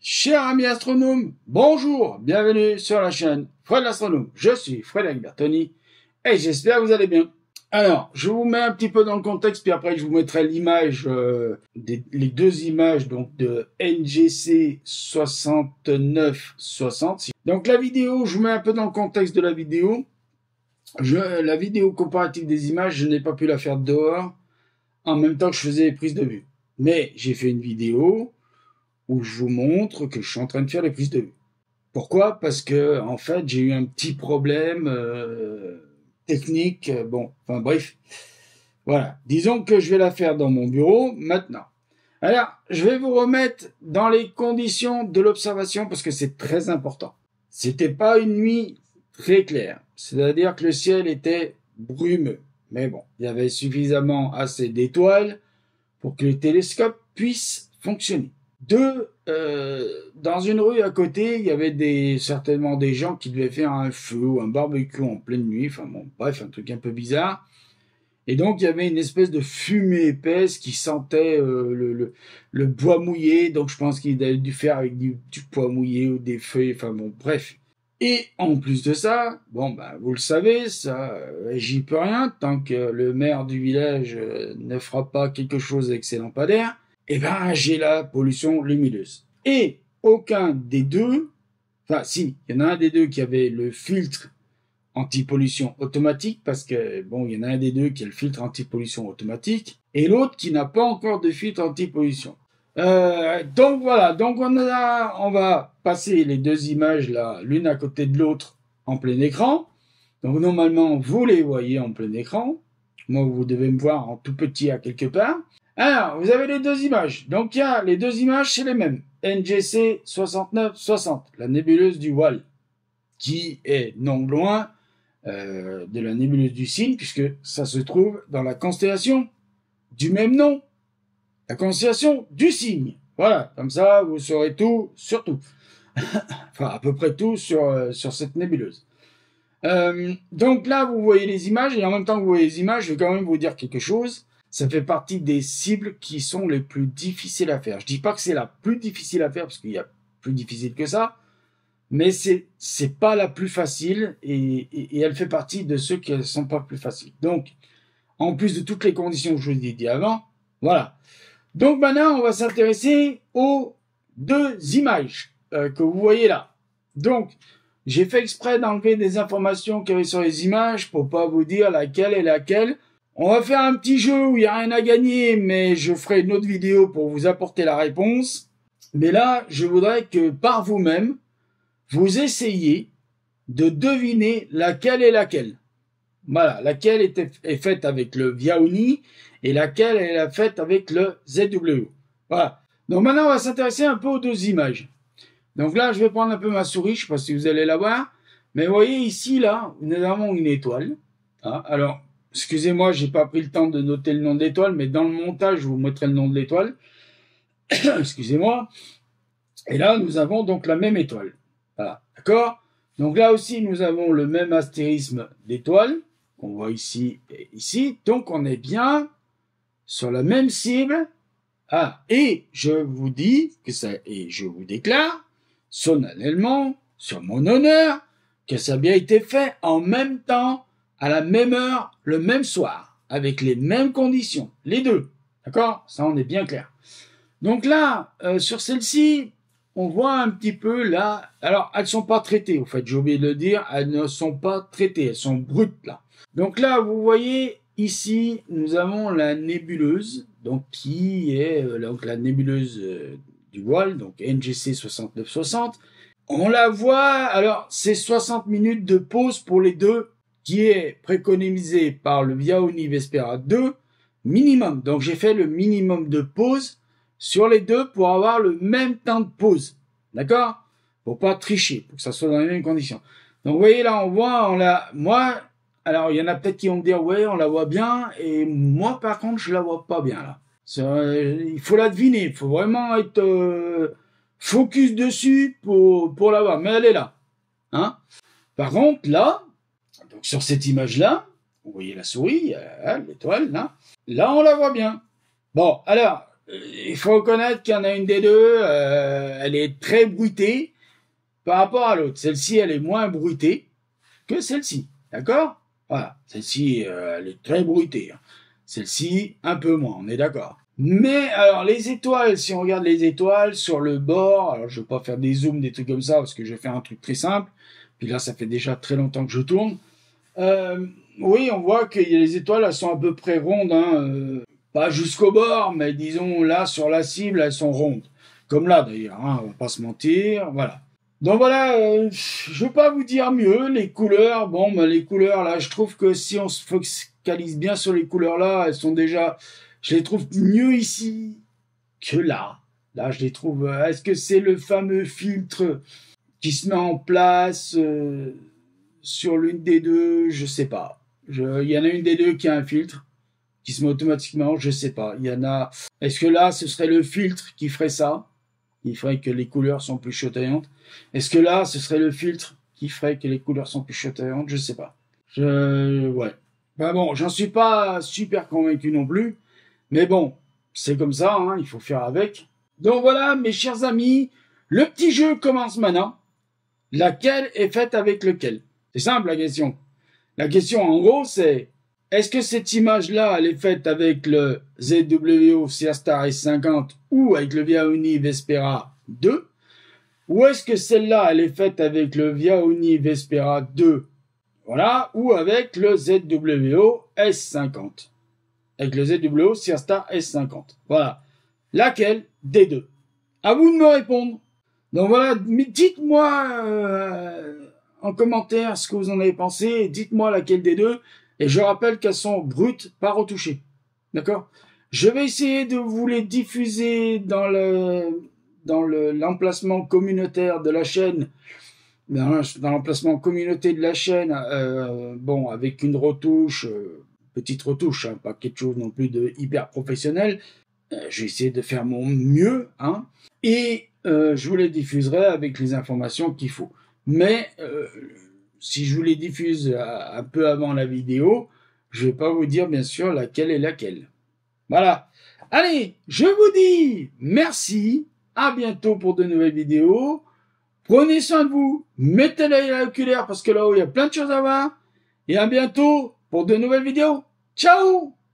Chers amis astronomes, bonjour, bienvenue sur la chaîne Fred l'astronome. Je suis Frédéric Bertoni et j'espère que vous allez bien. Alors, je vous mets un petit peu dans le contexte, puis après je vous mettrai l'image, les deux images donc de NGC 6960. Donc la vidéo, je vous mets un peu dans le contexte de la vidéo. La vidéo comparative des images, je n'ai pas pu la faire dehors en même temps que je faisais les prises de vue. Mais j'ai fait une vidéo où je vous montre que je suis en train de faire les prises de vue. Pourquoi? Parce que en fait j'ai eu un petit problème technique. Bon, enfin bref, voilà. Disons que je vais la faire dans mon bureau maintenant. Alors, je vais vous remettre dans les conditions de l'observation parce que c'est très important. C'était pas une nuit très claire, c'est-à-dire que le ciel était brumeux. Mais bon, il y avait suffisamment assez d'étoiles pour que le télescope puisse fonctionner. Dans une rue à côté, il y avait certainement des gens qui devaient faire un feu ou un barbecue en pleine nuit. Enfin bon, bref, un truc un peu bizarre. Et donc, il y avait une espèce de fumée épaisse qui sentait le bois mouillé. Donc, je pense qu'il avait dû faire avec du bois mouillé ou des feuilles. Enfin bon, bref. Et en plus de ça, bon, bah, vous le savez, ça, j'y peux rien tant que le maire du village ne fera pas quelque chose avec ses lampadaires. Eh ben, j'ai la pollution lumineuse. Et aucun des deux, enfin si, il y en a un des deux qui avait le filtre anti-pollution automatique, parce que, bon, il y en a un des deux qui a le filtre anti-pollution automatique, et l'autre qui n'a pas encore de filtre anti-pollution. Donc voilà, donc on va passer les deux images là, l'une à côté de l'autre en plein écran. Donc normalement, vous les voyez en plein écran. Moi, vous devez me voir en tout petit à quelque part. Alors, vous avez les deux images. Donc, les deux images, c'est les mêmes. NGC 6960, la nébuleuse du Wall, qui est non loin de la nébuleuse du Cygne, puisque ça se trouve dans la constellation du même nom, la constellation du Cygne. Voilà, comme ça, vous saurez tout sur tout. Enfin, à peu près tout sur cette nébuleuse. Donc là, vous voyez les images, et en même temps que vous voyez les images, je vais quand même vous dire quelque chose. Ça fait partie des cibles qui sont les plus difficiles à faire. Je dis pas que c'est la plus difficile à faire, parce qu'il y a plus difficile que ça, mais c'est pas la plus facile, et elle fait partie de ceux qui ne sont pas plus faciles. Donc, en plus de toutes les conditions que je vous ai dit avant, voilà. Donc maintenant, on va s'intéresser aux deux images que vous voyez là. Donc, j'ai fait exprès d'enlever des informations qu'il y avait sur les images pour pas vous dire laquelle est laquelle. On va faire un petit jeu où il n'y a rien à gagner, mais je ferai une autre vidéo pour vous apporter la réponse. Mais là, je voudrais que par vous-même, vous essayiez de deviner laquelle est laquelle. Voilà, laquelle est faite avec le Viaouni et laquelle est faite avec le ZWO. Voilà. Donc maintenant, on va s'intéresser un peu aux deux images. Donc là, je vais prendre un peu ma souris, je ne sais pas si vous allez la voir. Mais vous voyez ici, là, nous avons une étoile. Hein, alors, excusez-moi, j'ai pas pris le temps de noter le nom de l'étoile, mais dans le montage, je vous mettrai le nom de l'étoile. Excusez-moi. Et là, nous avons donc la même étoile. Voilà, d'accord? Donc là aussi, nous avons le même astérisme d'étoile, qu'on voit ici et ici. Donc, on est bien sur la même cible. Ah, et je vous dis que ça, et je vous déclare solennellement, sur mon honneur, que ça a bien été fait en même temps, à la même heure, le même soir, avec les mêmes conditions, les deux. D'accord? Ça, on est bien clair. Donc là, sur celle-ci, on voit un petit peu là. Alors, elles sont pas traitées, au fait, j'ai oublié de le dire, elles ne sont pas traitées, elles sont brutes là. Donc là, vous voyez, ici, nous avons la nébuleuse, donc qui est donc la nébuleuse du voile, donc NGC 6960. On la voit, alors c'est 60 minutes de pause pour les deux, qui est préconisé par le Viaouni Vespera 2 minimum. Donc j'ai fait le minimum de pause sur les deux pour avoir le même temps de pause. D'accord? Pour pas tricher, pour que ça soit dans les mêmes conditions. Donc vous voyez là, on voit, moi, alors il y en a peut-être qui vont me dire, ouais, on la voit bien, et moi par contre, je la vois pas bien là. Il faut la deviner, il faut vraiment être focus dessus pour la voir, mais elle est là. Hein? Par contre, là, donc sur cette image-là, vous voyez la souris, l'étoile, là on la voit bien. Bon, alors, il faut reconnaître qu'il y en a une des deux, elle est très bruitée par rapport à l'autre. Celle-ci, elle est moins bruitée que celle-ci, d'accord? Voilà, celle-ci, elle est très bruitée. Celle-ci, un peu moins, on est d'accord. Mais alors les étoiles, si on regarde les étoiles sur le bord, alors je vais pas faire des zooms, des trucs comme ça, parce que je vais faire un truc très simple. Puis là, ça fait déjà très longtemps que je tourne. Oui, on voit que les étoiles, elles sont à peu près rondes, hein, pas jusqu'au bord, mais disons là sur la cible, elles sont rondes. Comme là d'ailleurs, hein, on va pas se mentir, voilà. Donc voilà, je vais pas vous dire mieux. Les couleurs, bon, ben, les couleurs là, je trouve que si on se focalise bien sur les couleurs là, elles sont déjà, je les trouve mieux ici que là. Là, je les trouve. Est-ce que c'est le fameux filtre qui se met en place sur l'une des deux? Je sais pas. Il y en a une des deux qui a un filtre qui se met automatiquement. Je sais pas. Il y en a. Est-ce que là, ce serait le filtre qui ferait ça? Il ferait que les couleurs sont plus chatoyantes. Est-ce que là, ce serait le filtre qui ferait que les couleurs sont plus chatoyantes? Je sais pas. Ouais. Ben bon, j'en suis pas super convaincu non plus. Mais bon, c'est comme ça, hein, il faut faire avec. Donc voilà, mes chers amis, le petit jeu commence maintenant. Laquelle est faite avec lequel? C'est simple la question. La question en gros, c'est est-ce que cette image-là, elle est faite avec le ZWO Seastar S50 ou avec le Viaoni Vespera 2? Ou est-ce que celle-là, elle est faite avec le Viaoni Vespera 2, voilà, ou avec le ZWO S50? Avec le ZWO Seastar S50. Voilà. Laquelle des deux? À vous de me répondre. Donc voilà, dites-moi en commentaire ce que vous en avez pensé. Dites-moi laquelle des deux. Et je rappelle qu'elles sont brutes, pas retouchées. D'accord? Je vais essayer de vous les diffuser dans l'emplacement communautaire de la chaîne. Dans l'emplacement communauté de la chaîne, bon, avec une retouche, petite retouche, hein, pas quelque chose non plus de hyper professionnel. Je vais essayer de faire mon mieux, hein. Et je vous les diffuserai avec les informations qu'il faut. Mais si je vous les diffuse un peu avant la vidéo, je vais pas vous dire bien sûr laquelle est laquelle. Voilà. Allez, je vous dis merci. À bientôt pour de nouvelles vidéos. Prenez soin de vous. Mettez l'œil à l'oculaire parce que là-haut, il y a plein de choses à voir. Et à bientôt pour de nouvelles vidéos. Ciao!